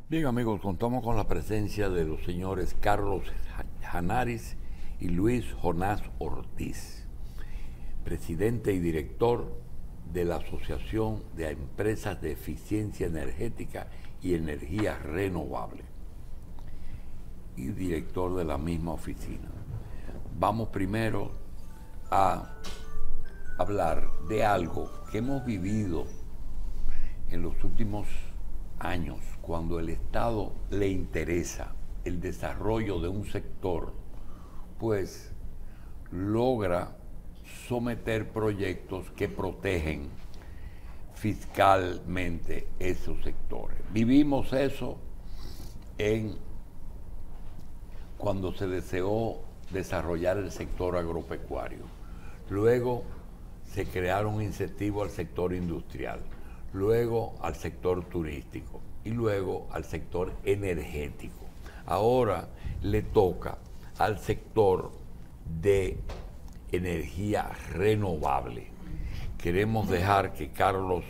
Bien, amigos, contamos con la presencia de los señores Carlos Janaris y Luis Jonás Ortiz, presidente y director de la Asociación de Empresas de Eficiencia Energética y Energía Renovable y director de la misma oficina. Vamos primero a hablar de algo que hemos vivido en los últimos años, cuando el Estado le interesa el desarrollo de un sector, pues logra someter proyectos que protegen fiscalmente esos sectores. Vivimos eso cuando se deseó desarrollar el sector agropecuario. Luego se crearon incentivos al sector industrial, luego al sector turístico y luego al sector energético. Ahora le toca al sector de energía renovable. Queremos dejar que Carlos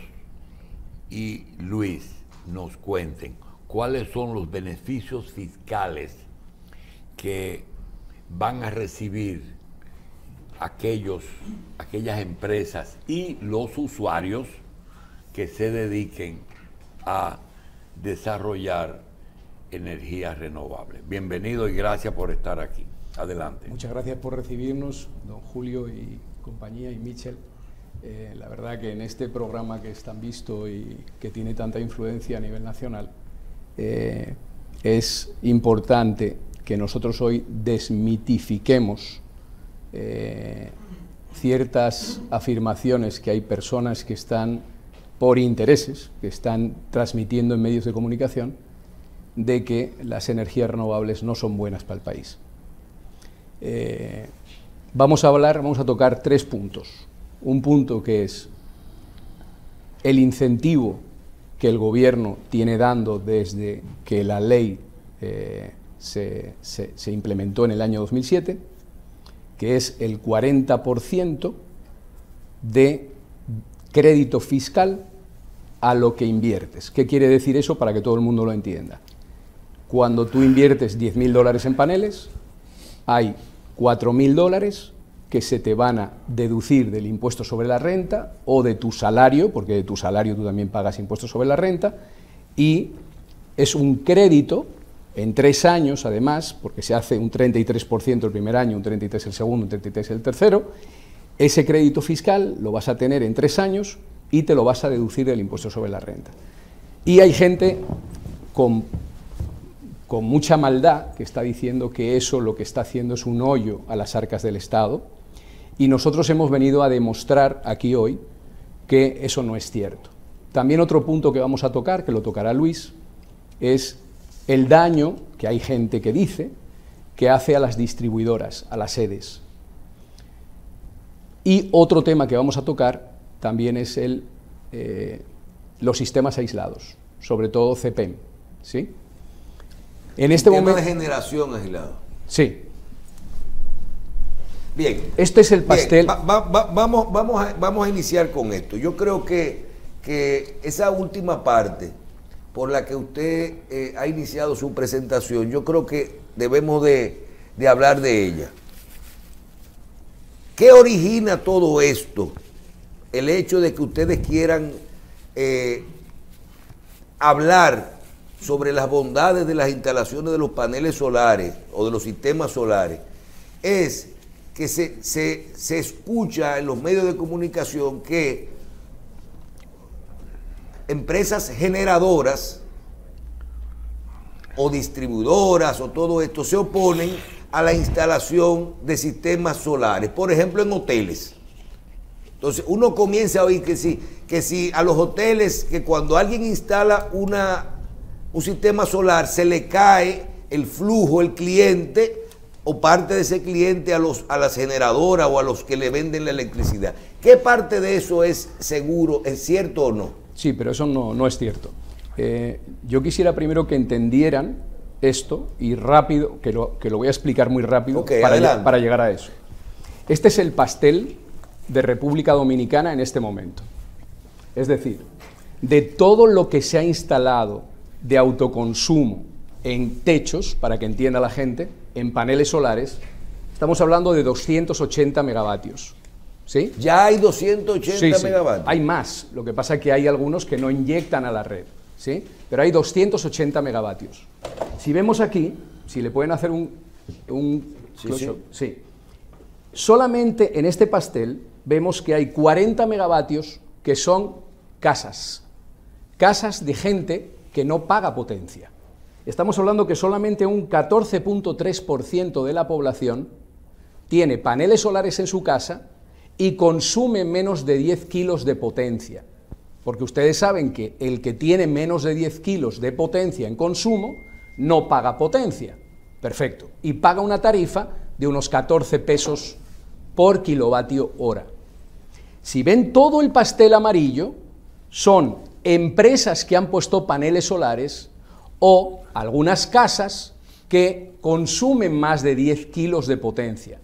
y Luis nos cuenten cuáles son los beneficios fiscales que van a recibir aquellas empresas y los usuarios que se dediquen a desarrollar energías renovables. Bienvenido y gracias por estar aquí. Adelante. Muchas gracias por recibirnos, don Julio y compañía, y Michel. La verdad que en este programa que es tan visto y que tiene tanta influencia a nivel nacional, es importante que nosotros hoy desmitifiquemos ciertas afirmaciones que hay personas que están por intereses, que están transmitiendo en medios de comunicación, de que las energías renovables no son buenas para el país. Vamos a tocar tres puntos. Un punto que es el incentivo que el gobierno tiene dando desde que la ley se implementó en el año 2007, que es el 40% de crédito fiscal a lo que inviertes. ¿Qué quiere decir eso para que todo el mundo lo entienda? Cuando tú inviertes $10.000 en paneles, hay $4.000 que se te van a deducir del impuesto sobre la renta o de tu salario, porque de tu salario tú también pagas impuestos sobre la renta, y es un crédito en 3 años, además, porque se hace un 33% el primer año, un 33% el segundo, un 33% el tercero. Ese crédito fiscal lo vas a tener en 3 años y te lo vas a deducir del impuesto sobre la renta. Y hay gente con mucha maldad que está diciendo que eso lo que está haciendo es un hoyo a las arcas del Estado, y nosotros hemos venido a demostrar aquí hoy que eso no es cierto. También otro punto que vamos a tocar, que lo tocará Luis, es el daño que hay gente que dice que hace a las distribuidoras, a las sedes. Y otro tema que vamos a tocar también es los sistemas aislados, sobre todo CPEM, ¿sí? En este momento de generación aislado. Sí. Bien. Este es el pastel. Bien. Vamos a iniciar con esto. Yo creo que esa última parte por la que usted ha iniciado su presentación, yo creo que debemos de hablar de ella. ¿Qué origina todo esto? El hecho de que ustedes quieran hablar sobre las bondades de las instalaciones de los paneles solares o de los sistemas solares, es que se escucha en los medios de comunicación que empresas generadoras o distribuidoras o todo esto se oponen a la instalación de sistemas solares, por ejemplo en hoteles. Entonces uno comienza a oír que si a los hoteles, que cuando alguien instala un sistema solar se le cae el flujo, el cliente o parte de ese cliente a las generadoras o a los que le venden la electricidad. ¿Qué parte de eso es seguro, es cierto o no? Sí, pero eso no es cierto. Yo quisiera primero que entendieran esto y rápido, que lo voy a explicar muy rápido para llegar a eso. Este es el pastel de República Dominicana en este momento. Es decir, de todo lo que se ha instalado de autoconsumo en techos, para que entienda la gente, en paneles solares, estamos hablando de 280 megavatios. ¿Sí? Ya hay 280 Sí. megavatios. Hay más, lo que pasa es que hay algunos que no inyectan a la red, ¿sí? Pero hay 280 megavatios. Si vemos aquí, si le pueden hacer un close-up, sí. Solamente en este pastel vemos que hay 40 megavatios que son casas de gente que no paga potencia. Estamos hablando que solamente un 14.3% de la población tiene paneles solares en su casa y consume menos de 10 kilos de potencia. Porque ustedes saben que el que tiene menos de 10 kilos de potencia en consumo no paga potencia. Perfecto. Y paga una tarifa de unos 14 pesos por kilovatio hora. Si ven todo el pastel amarillo, son empresas que han puesto paneles solares o algunas casas que consumen más de 10 kilos de potencia.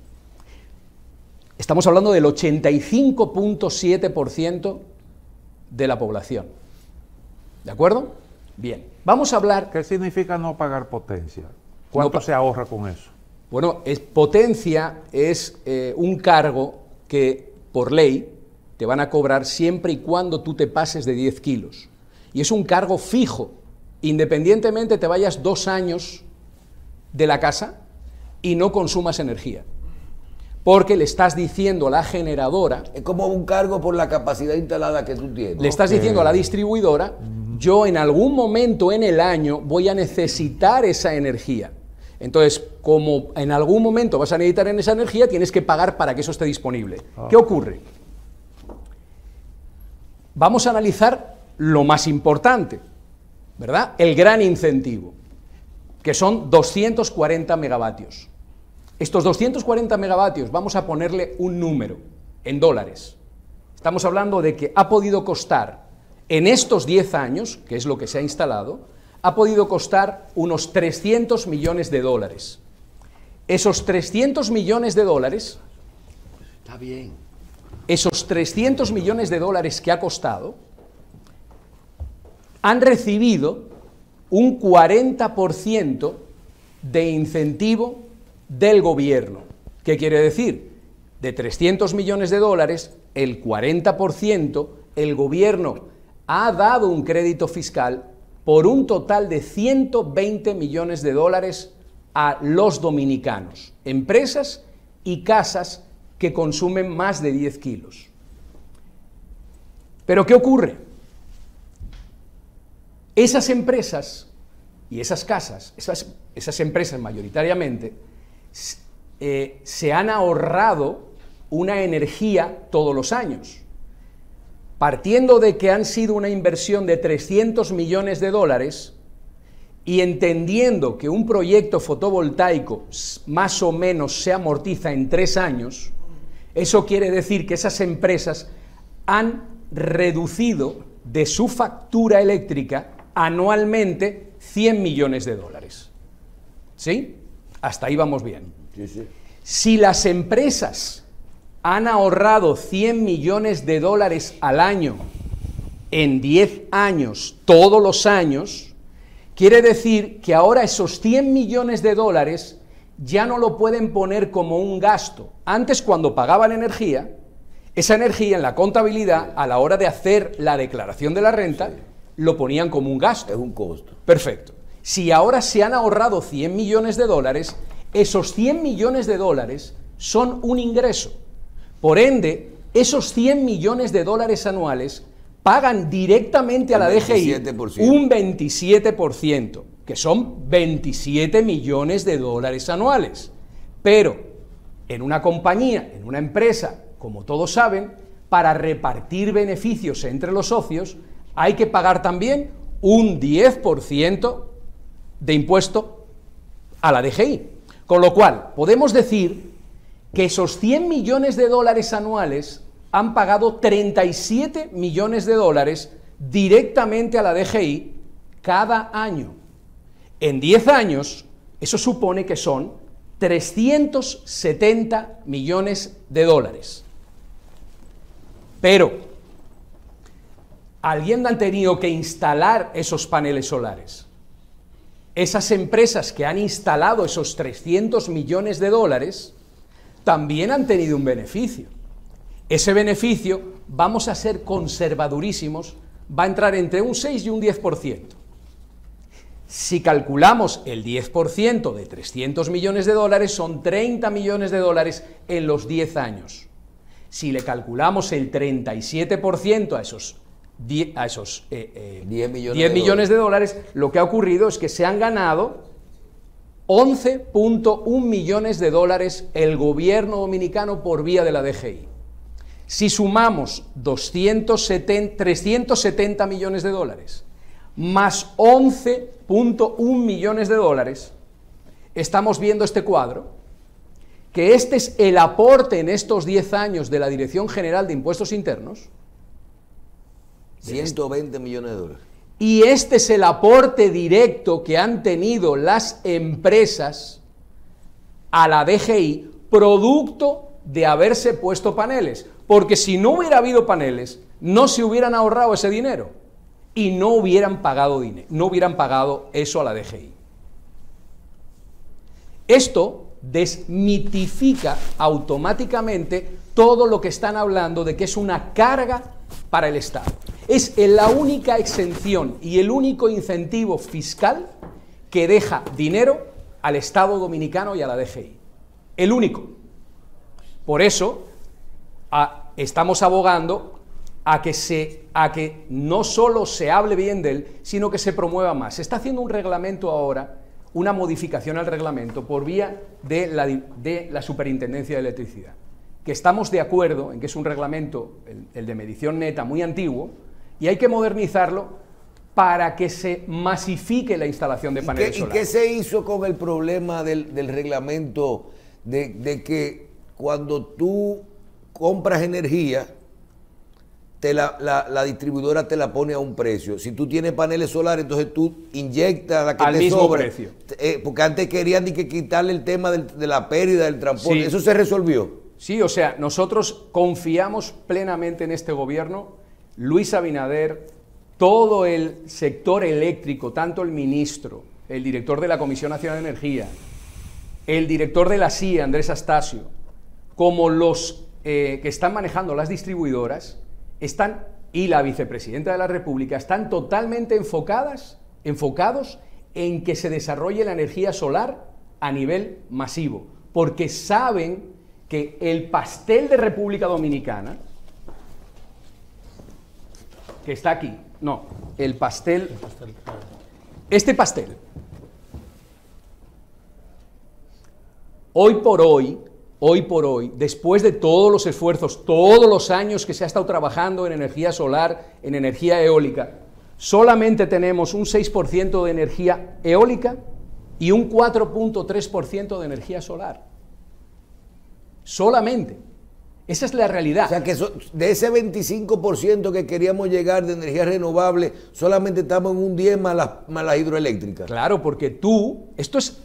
Estamos hablando del 85.7% de la población. ¿De acuerdo? Bien. Vamos a hablar... ¿Qué significa no pagar potencia? ¿Cuánto se ahorra con eso? Bueno, potencia es un cargo que por ley te van a cobrar siempre y cuando tú te pases de 10 kilos. Y es un cargo fijo, independientemente te vayas 2 años de la casa y no consumas energía. Porque le estás diciendo a la generadora... Es como un cargo por la capacidad instalada que tú tienes. Le estás diciendo a la distribuidora, yo en algún momento en el año voy a necesitar esa energía. Entonces, como en algún momento vas a necesitar esa energía, tienes que pagar para que eso esté disponible. ¿Qué ocurre? Vamos a analizar lo más importante, ¿verdad? El gran incentivo, que son 240 megavatios. Estos 240 megavatios, vamos a ponerle un número, en dólares. Estamos hablando de que ha podido costar, en estos 10 años, que es lo que se ha instalado, ha podido costar unos 300 millones de dólares. Esos 300 millones de dólares... Está bien. Esos 300 millones de dólares que ha costado, han recibido un 40% de incentivo del gobierno. ¿Qué quiere decir? De 300 millones de dólares, el 40%, el gobierno ha dado un crédito fiscal por un total de 120 millones de dólares a los dominicanos, empresas y casas que consumen más de 10 kilos. Pero ¿qué ocurre? Esas empresas y esas casas, esas empresas mayoritariamente, se han ahorrado una energía todos los años. Partiendo de que han sido una inversión de 300 millones de dólares y entendiendo que un proyecto fotovoltaico más o menos se amortiza en 3 años, eso quiere decir que esas empresas han reducido de su factura eléctrica anualmente 100 millones de dólares. ¿Sí? Hasta ahí vamos bien. Sí, sí. Si las empresas han ahorrado 100 millones de dólares al año en 10 años, todos los años, quiere decir que ahora esos 100 millones de dólares ya no lo pueden poner como un gasto. Antes, cuando pagaban energía, esa energía en la contabilidad, a la hora de hacer la declaración de la renta, lo ponían como un gasto. Es un costo. Perfecto. Si ahora se han ahorrado 100 millones de dólares, esos 100 millones de dólares son un ingreso. Por ende, esos 100 millones de dólares anuales pagan directamente a la DGI 27%. un 27%, que son 27 millones de dólares anuales. Pero en una compañía, en una empresa, como todos saben, para repartir beneficios entre los socios, hay que pagar también un 10% de impuesto a la DGI. Con lo cual, podemos decir que esos 100 millones de dólares anuales han pagado 37 millones de dólares directamente a la DGI cada año. En 10 años, eso supone que son 370 millones de dólares. Pero alguien ha tenido que instalar esos paneles solares. Esas empresas que han instalado esos 300 millones de dólares también han tenido un beneficio. Ese beneficio, vamos a ser conservadurísimos, va a entrar entre un 6 y un 10%. Si calculamos el 10% de 300 millones de dólares, son 30 millones de dólares en los 10 años. Si le calculamos el 37% a esos 10 millones de dólares, lo que ha ocurrido es que se han ganado 11.1 millones de dólares el gobierno dominicano por vía de la DGI. Si sumamos 370 millones de dólares más 11.1 millones de dólares, estamos viendo este cuadro, que este es el aporte en estos 10 años de la Dirección General de Impuestos Internos. 120 millones de dólares. Y este es el aporte directo que han tenido las empresas a la DGI, producto de haberse puesto paneles. Porque si no hubiera habido paneles, no se hubieran ahorrado ese dinero y no hubieran pagado dinero, no hubieran pagado eso a la DGI. Esto desmitifica automáticamente todo lo que están hablando de que es una carga para el Estado. Es la única exención y el único incentivo fiscal que deja dinero al Estado dominicano y a la DGI. El único. Por eso estamos abogando a que no solo se hable bien de él, sino que se promueva más. Se está haciendo un reglamento ahora, una modificación al reglamento por vía de la Superintendencia de Electricidad, que estamos de acuerdo en que es un reglamento, el de medición neta, muy antiguo, y hay que modernizarlo para que se masifique la instalación de paneles solares. ¿Y qué se hizo con el problema del reglamento de que cuando tú compras energía, la distribuidora te la pone a un precio? Si tú tienes paneles solares, entonces tú inyectas la que al te mismo sobra. Precio. Porque antes querían que quitarle el tema de la pérdida del transporte. Sí. ¿Eso se resolvió? Sí, o sea, nosotros confiamos plenamente en este gobierno. Luis Abinader, todo el sector eléctrico, tanto el ministro, el director de la Comisión Nacional de Energía, el director de la CIA, Andrés Astacio, como los que están manejando las distribuidoras, y la vicepresidenta de la República, están totalmente enfocados en que se desarrolle la energía solar a nivel masivo, porque saben que el pastel de República Dominicana, que está aquí, no, este pastel, hoy por hoy, después de todos los esfuerzos, todos los años que se ha estado trabajando en energía solar, en energía eólica, solamente tenemos un 6% de energía eólica y un 4.3% de energía solar. Solamente. Esa es la realidad. O sea que de ese 25% que queríamos llegar de energía renovable, solamente estamos en un 10 más las hidroeléctricas. Claro, porque esto es...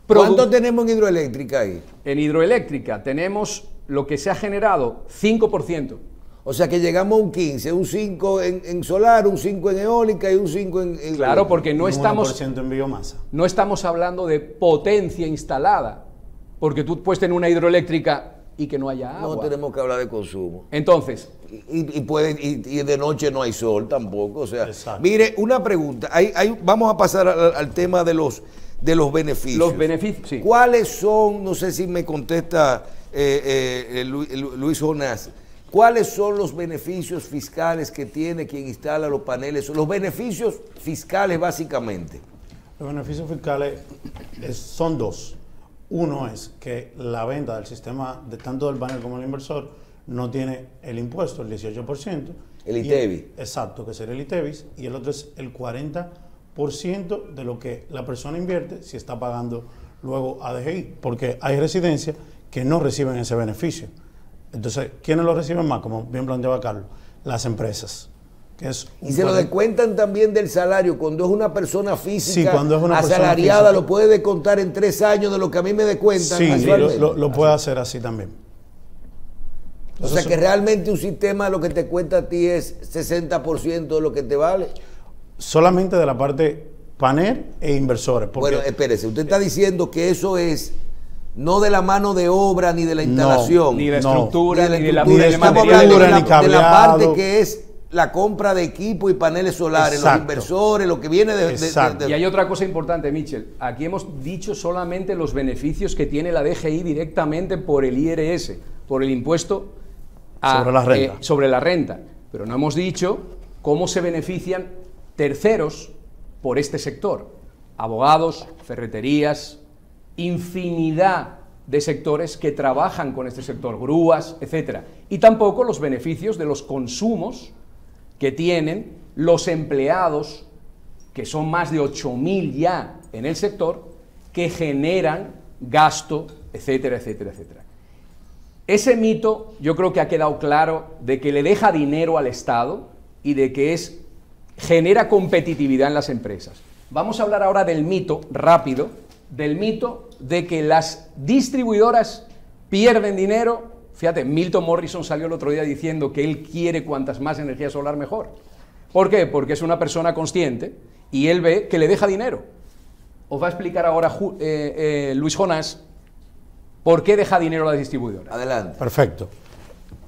¿Cuánto tenemos en hidroeléctrica ahí? En hidroeléctrica tenemos lo que se ha generado, 5%. O sea que llegamos a un 15, un 5 en solar, un 5 en eólica y un 5 en hidroeléctrica. Claro, porque no estamos... 1% en biomasa. No estamos hablando de potencia instalada, porque tú puedes tener una hidroeléctrica y que no haya agua. No tenemos que hablar de consumo. Entonces... Y de noche no hay sol tampoco. O sea, exacto. Mire, una pregunta. Vamos a pasar al tema de los beneficios. Los beneficios, sí. ¿Cuáles son, no sé si me contesta Luis Jonás, cuáles son los beneficios fiscales que tiene quien instala los paneles? Los beneficios fiscales básicamente. Los beneficios fiscales son dos. Uno es que la venta del sistema, tanto del panel como del inversor, no tiene el impuesto, el 18%. El ITEVIS. Exacto, que sería el ITEVIS. Y el otro es el 40% de lo que la persona invierte si está pagando luego a DGI. Porque hay residencias que no reciben ese beneficio. Entonces, ¿quiénes lo reciben más? Como bien planteaba Carlos, las empresas. Y se lo descuentan también del salario. Cuando es una persona física, sí, cuando es una asalariada, persona física, lo puede descontar en 3 años de lo que a mí me descuentan. Sí, lo puede hacer así también. O sea que realmente un sistema lo que te cuesta a ti es 60% de lo que te vale. Solamente de la parte panel e inversores. Porque, bueno, espérese, usted está diciendo que eso es no de la mano de obra ni de la instalación. Ni de estructura, ni de la Estamos material, hablando ni de la cableado. parte que es la compra de equipo y paneles solares, Exacto. los inversores, lo que viene de... Exacto. Y hay otra cosa importante, Michel. Aquí hemos dicho solamente los beneficios que tiene la DGI directamente por el IRS, por el impuesto Sobre la renta. sobre la renta. Pero no hemos dicho cómo se benefician terceros por este sector. Abogados, ferreterías, infinidad de sectores que trabajan con este sector, grúas, etcétera. Y tampoco los beneficios de los consumos que tienen los empleados, que son más de 8.000 ya en el sector, que generan gasto, etcétera, etcétera, etcétera. Ese mito yo creo que ha quedado claro de que le deja dinero al Estado y de que genera competitividad en las empresas. Vamos a hablar ahora del mito, rápido, del mito de que las distribuidoras pierden dinero. Fíjate, Milton Morrison salió el otro día diciendo que él quiere cuantas más energía solar mejor. ¿Por qué? Porque es una persona consciente y él ve que le deja dinero. Os va a explicar ahora Luis Jonás por qué deja dinero a la distribuidora. Adelante. Perfecto.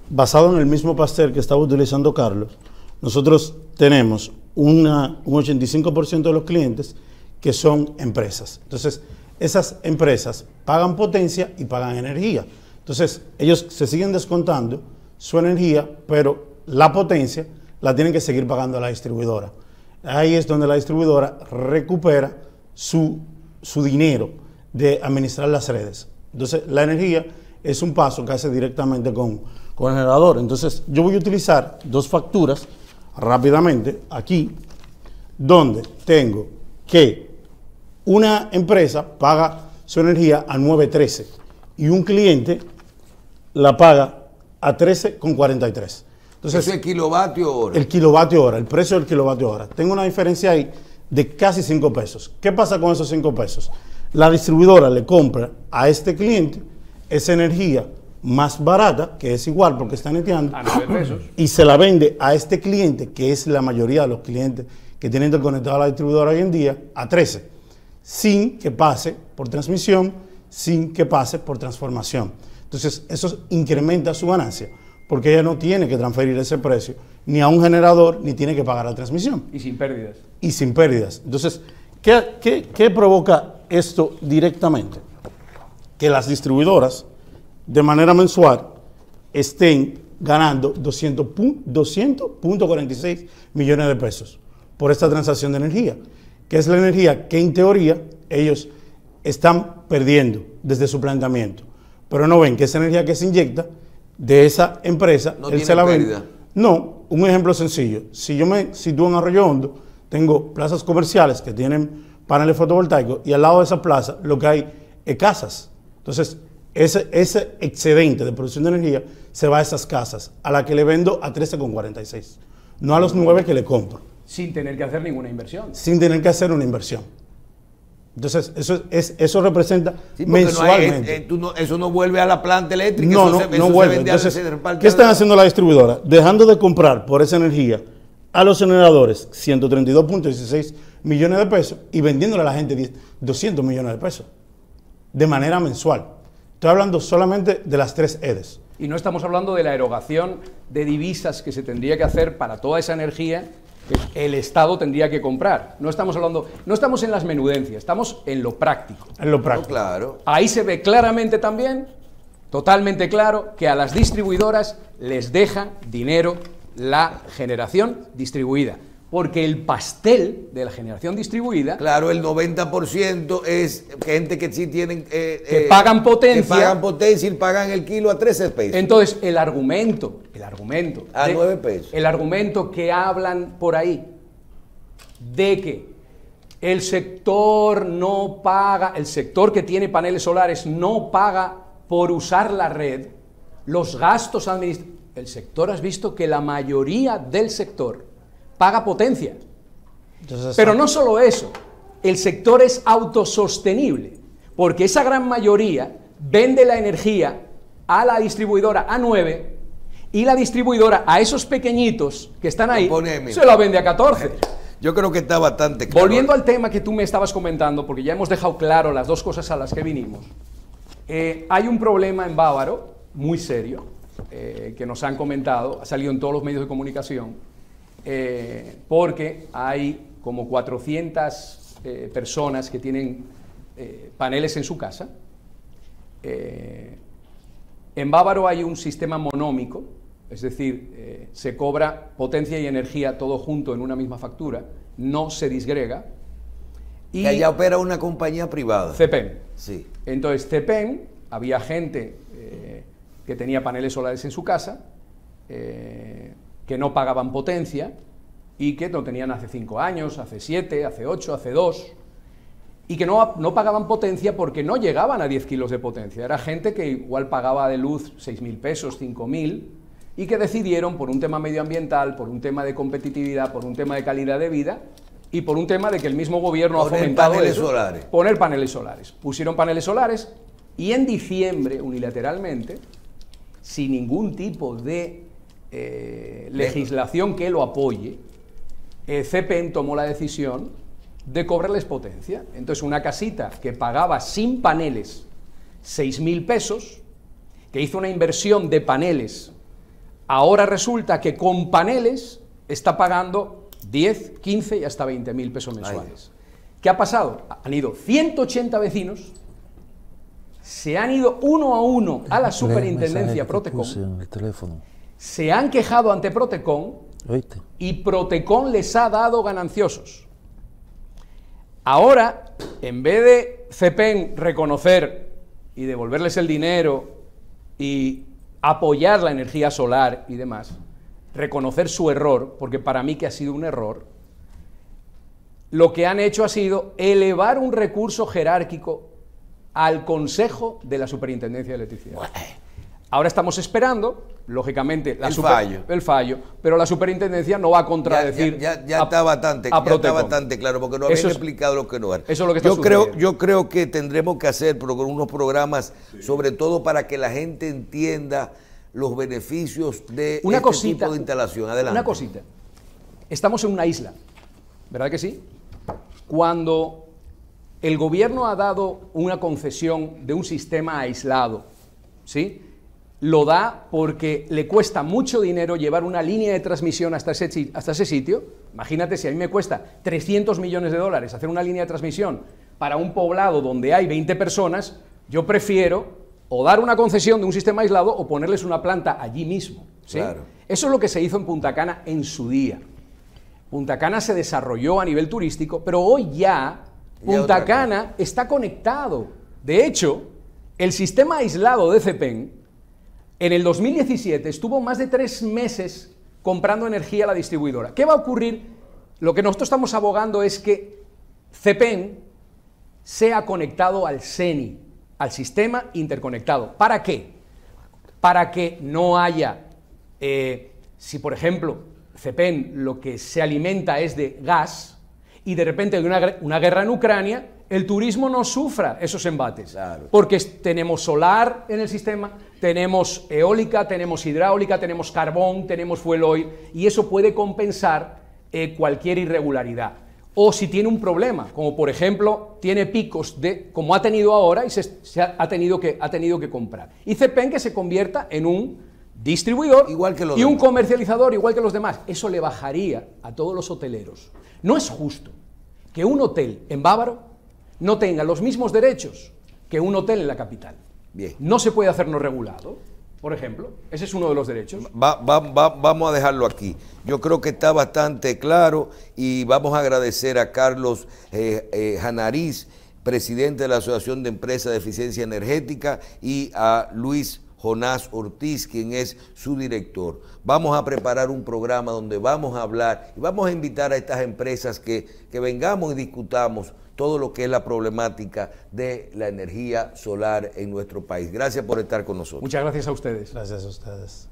Basado en el mismo pastel que estaba utilizando Carlos, nosotros tenemos un 85% de los clientes que son empresas. Entonces, esas empresas pagan potencia y pagan energía. Entonces, ellos se siguen descontando su energía, pero la potencia la tienen que seguir pagando a la distribuidora. Ahí es donde la distribuidora recupera su dinero de administrar las redes. Entonces, la energía es un paso que hace directamente con el generador. Entonces, yo voy a utilizar dos facturas rápidamente aquí, donde tengo que una empresa paga su energía a 9.13 y un cliente la paga a 13.43. Entonces, eso es kilovatio hora. El kilovatio hora, el precio del kilovatio hora. Tengo una diferencia ahí de casi 5 pesos. ¿Qué pasa con esos 5 pesos? La distribuidora le compra a este cliente esa energía más barata, que es igual porque está neteando, A 9 pesos. y se la vende a este cliente, que es la mayoría de los clientes que tienen interconectado a la distribuidora hoy en día, a 13, sin que pase por transmisión, sin que pase por transformación. Entonces, eso incrementa su ganancia, porque ella no tiene que transferir ese precio ni a un generador, ni tiene que pagar la transmisión. Y sin pérdidas. Y sin pérdidas. Entonces, ¿qué provoca esto directamente? Que las distribuidoras, de manera mensual, estén ganando 200.46 millones de pesos por esta transacción de energía, que es la energía que en teoría ellos están perdiendo desde su planteamiento, pero no ven que esa energía que se inyecta de esa empresa, no él tiene se la pérdida. vende. No, un ejemplo sencillo. Si yo me sitúo en Arroyo Hondo, tengo plazas comerciales que tienen paneles fotovoltaicos y al lado de esa plaza lo que hay es casas. Entonces, ese excedente de producción de energía se va a esas casas, a la que le vendo a 13.46, no a los 9 que le compro, Sin tener que hacer ninguna inversión. sin tener que hacer una inversión. Entonces, eso representa Sí, porque mensualmente. eso no vuelve a la planta eléctrica. No, eso no, se no vuelve. vende Entonces, se reparte ¿qué están haciendo la distribuidora? Dejando de comprar por esa energía a los generadores 132.16 millones de pesos y vendiéndole a la gente 200 millones de pesos de manera mensual. Estoy hablando solamente de las 3 EDES. Y no estamos hablando de la erogación de divisas que se tendría que hacer para toda esa energía que el Estado tendría que comprar. No estamos en las menudencias, estamos en lo práctico. En lo No, práctico. claro. Ahí se ve claramente también, totalmente claro, que a las distribuidoras les deja dinero la generación distribuida. Porque el pastel de la generación distribuida, Claro, el 90% es gente que sí tienen... que pagan potencia. Que pagan potencia y pagan el kilo a 13 pesos. Entonces, el argumento A 9 pesos. el argumento que hablan por ahí de que el sector no paga, el sector que tiene paneles solares no paga por usar la red, los gastos administrativos. El sector, has visto que la mayoría del sector paga potencia. Entonces, Pero no solo eso, el sector es autosostenible, porque esa gran mayoría vende la energía a la distribuidora a 9 Y la distribuidora a esos pequeñitos que están ahí pone, se la vende a 14. Yo creo que está bastante claro. Volviendo al tema que tú me estabas comentando, porque ya hemos dejado claro las dos cosas a las que vinimos. Hay un problema en Bávaro muy serio, que nos han comentado, ha salido en todos los medios de comunicación, porque hay como 400 personas que tienen paneles en su casa. En Bávaro hay un sistema monómico, es decir, se cobra potencia y energía todo junto en una misma factura, no se disgrega. Y que allá opera una compañía privada. CEPEN. Sí. Entonces, CEPEN, había gente que tenía paneles solares en su casa, que no pagaban potencia y que no tenían hace 5 años, hace 7, hace 8, hace 2, y que no pagaban potencia porque no llegaban a 10 kilos de potencia. Era gente que igual pagaba de luz 6.000 pesos, 5.000, y que decidieron, por un tema medioambiental, por un tema de competitividad, por un tema de calidad de vida, y por un tema de que el mismo gobierno ha fomentado paneles eso, solares. poner paneles solares. Pusieron paneles solares y en diciembre, unilateralmente, sin ningún tipo de legislación que lo apoye, CEPEN tomó la decisión de cobrarles potencia. Entonces, una casita que pagaba sin paneles 6.000 pesos, que hizo una inversión de paneles, ahora resulta que con paneles está pagando 10, 15 y hasta 20.000 pesos mensuales. ¿Qué ha pasado? Han ido 180 vecinos, se han ido uno a uno a la superintendencia Protecon, se han quejado ante Protecon y Protecon les ha dado gananciosos. Ahora, en vez de CEPEN reconocer y devolverles el dinero y apoyar la energía solar y demás, reconocer su error, porque para mí que ha sido un error, lo que han hecho ha sido elevar un recurso jerárquico al Consejo de la Superintendencia de Electricidad. Ahora estamos esperando, lógicamente, el fallo, pero la superintendencia no va a contradecir. Ya está bastante claro, porque no habían explicado lo que no era. Eso es lo que está sucediendo. Yo creo que tendremos que hacer unos programas, sobre todo para que la gente entienda los beneficios de tipo de instalación. Adelante. Una cosita. Estamos en una isla, ¿verdad que sí? Cuando el gobierno ha dado una concesión de un sistema aislado, ¿sí?, lo da porque le cuesta mucho dinero llevar una línea de transmisión hasta ese sitio. Imagínate, si a mí me cuesta 300 millones de dólares hacer una línea de transmisión para un poblado donde hay 20 personas, yo prefiero o dar una concesión de un sistema aislado o ponerles una planta allí mismo, ¿sí? Claro. Eso es lo que se hizo en Punta Cana en su día. Punta Cana se desarrolló a nivel turístico, pero hoy ya Punta Cana está conectado. De hecho, el sistema aislado de CEPEN en el 2017 estuvo más de 3 meses comprando energía a la distribuidora. ¿Qué va a ocurrir? Lo que nosotros estamos abogando es que CEPEN sea conectado al SENI, al sistema interconectado. ¿Para qué? Para que no haya, si por ejemplo CEPEN lo que se alimenta es de gas y de repente hay una guerra en Ucrania, el turismo no sufra esos embates, claro, porque tenemos solar en el sistema, tenemos eólica, tenemos hidráulica, tenemos carbón, tenemos fuel oil, y eso puede compensar cualquier irregularidad. O si tiene un problema, como por ejemplo tiene picos como ha tenido ahora y ha tenido que comprar. Y CEPEN que se convierta en un distribuidor igual que un comercializador igual que los demás. Eso le bajaría a todos los hoteleros. No es justo que un hotel en Bávaro no tenga los mismos derechos que un hotel en la capital. Bien. No se puede hacer no regulado, por ejemplo. Ese es uno de los derechos. Vamos a dejarlo aquí. Yo creo que está bastante claro y vamos a agradecer a Carlos Hanariz, presidente de la Asociación de Empresas de Eficiencia Energética, y a Luis Jonás Ortiz, quien es su director. Vamos a preparar un programa donde vamos a hablar y vamos a invitar a estas empresas que vengamos y discutamos todo lo que es la problemática de la energía solar en nuestro país. Gracias por estar con nosotros. Muchas gracias a ustedes. Gracias a ustedes.